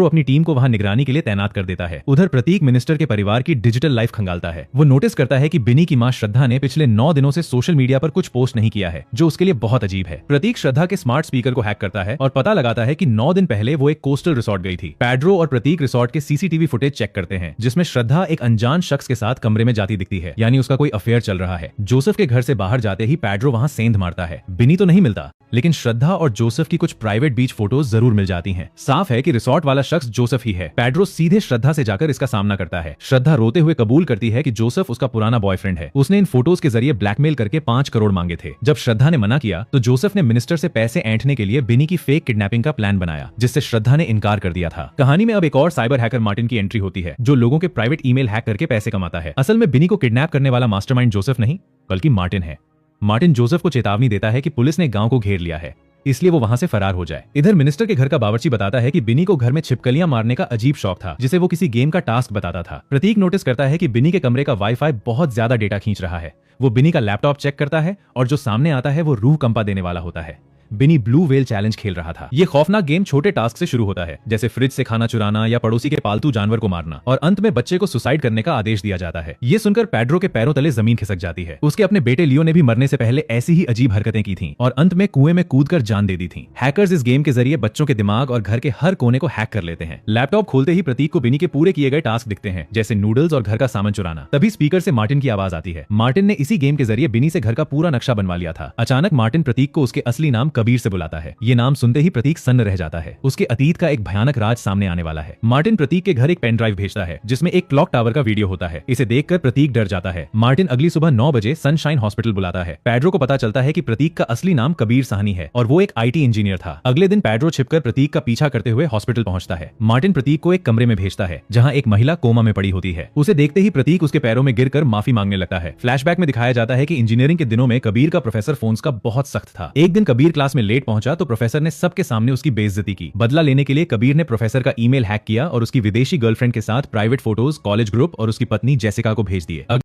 अपनी टीम को वहां निगरानी के लिए तैनात कर देता है। उधर प्रतीक मिनिस्टर के परिवार की डिजिटल लाइफ खंगालता है। वो नोटिस करता है कि बिनी की मां श्रद्धा ने पिछले 9 दिनों से सोशल मीडिया पर कुछ पोस्ट नहीं किया है, जो उसके लिए बहुत अजीब है। प्रतीक श्रद्धा के स्मार्ट स्पीकर को हैक करता है और पता लगाता है कि 9 दिन पहले वो एक कोस्टल रिसोर्ट गई थी। पैड्रो और प्रतीक रिसोर्ट के सीसीटीवी फुटेज चेक करते हैं, जिसमें श्रद्धा एक अनजान शख्स के साथ कमरे में जाती दिखती है, यानी उसका कोई अफेयर चल रहा है। जोसेफ के घर से बाहर जाते ही पैड्रो वहां सेंध मारता है। बिनी तो नहीं मिलता, लेकिन श्रद्धा और जोसेफ की कुछ प्राइवेट बीच फोटोज जरूर मिल जाती हैं। साफ है कि रिसोर्ट वाला शख्स जोसेफ ही है। पैड्रो सीधे श्रद्धा से जाकर इसका सामना करता है। श्रद्धा रोते हुए कबूल करती है कि जोसेफ उसका पुराना बॉयफ्रेंड है। उसने इन फोटोज के जरिए ब्लैकमेल करके 5 करोड़ मांगे थे। जब श्रद्धा ने मना किया तो जोसेफ ने मिनिस्टर से पैसे ऐंठने के लिए बिनी की फेक किडनैपिंग का प्लान बनाया, जिससे श्रद्धा ने इनकार कर दिया था। कहानी में अब एक और साइबर हैकर मार्टिन की एंट्री होती है, जो लोगों के प्राइवेट ईमेल हैक करके पैसे कमाता है। असल में बिनी को किडनैप करने वाला मास्टरमाइंड जोसेफ नहीं, बल्कि मार्टिन है। मार्टिन जोसेफ को चेतावनी देता है कि पुलिस ने गांव को घेर लिया है, इसलिए वो वहां से फरार हो जाए। इधर मिनिस्टर के घर का बावर्ची बताता है कि बिनी को घर में छिपकलियां मारने का अजीब शौक था, जिसे वो किसी गेम का टास्क बताता था। प्रतीक नोटिस करता है कि बिनी के कमरे का वाईफाई बहुत ज्यादा डेटा खींच रहा है। वो बिनी का लैपटॉप चेक करता है और जो सामने आता है वो रूह कंपा देने वाला होता है। बिनी ब्लू व्हेल चैलेंज खेल रहा था। ये खौफनाक गेम छोटे टास्क से शुरू होता है, जैसे फ्रिज से खाना चुराना या पड़ोसी के पालतू जानवर को मारना, और अंत में बच्चे को सुसाइड करने का आदेश दिया जाता है। ये सुनकर पैड्रो के पैरों तले जमीन खिसक जाती है। उसके अपने बेटे लियो ने भी मरने से पहले ऐसी ही अजीब हरकतें की थीं और अंत में कुएं में कूदकर जान दे दी थी। हैकर्स इस गेम के जरिए बच्चों के दिमाग और घर के हर कोने को हैक कर लेते हैं। लैपटॉप खोलते ही प्रतीक को बिनी के पूरे किए गए टास्क दिखते हैं, जैसे नूडल्स और घर का सामान चुराना। तभी स्पीकर से मार्टिन की आवाज आती है। मार्टिन ने इसी गेम के जरिए बिनी से घर का पूरा नक्शा बनवा लिया था। अचानक मार्टिन प्रतीक को उसके असली नाम कबीर से बुलाता है। ये नाम सुनते ही प्रतीक सन्न रह जाता है। उसके अतीत का एक भयानक राज सामने आने वाला है। मार्टिन प्रतीक के घर एक पेन ड्राइव भेजता है, जिसमें एक क्लॉक टावर का वीडियो होता है। इसे देखकर प्रतीक डर जाता है। मार्टिन अगली सुबह 9 बजे सनशाइन हॉस्पिटल बुलाता है। पैड्रो को पता चलता है कि प्रतीक का असली नाम कबीर साहनी है और वो एक IT इंजीनियर था। अगले दिन पैड्रो छिपकर प्रतीक का पीछा करते हुए हॉस्पिटल पहुंचता है। मार्टिन प्रतीक को एक कमरे में भेजता है, जहां एक महिला कोमा में पड़ी होती है। उसे देखते ही प्रतीक उसके पैरों में गिरकर माफी मांगने लगता है। फ्लैशबैक में दिखाया जाता है कि इंजीनियरिंग के दिनों में कबीर का प्रोफेसर फोन्स का बहुत सख्त था। एक दिन कबीर क्लास में लेट पहुंचा तो प्रोफेसर ने सबके सामने उसकी बेइज्जती की। बदला लेने के लिए कबीर ने प्रोफेसर का ईमेल हैक किया और उसकी विदेशी गर्लफ्रेंड के साथ प्राइवेट फोटोज, कॉलेज ग्रुप और उसकी पत्नी जेसिका को भेज दिए।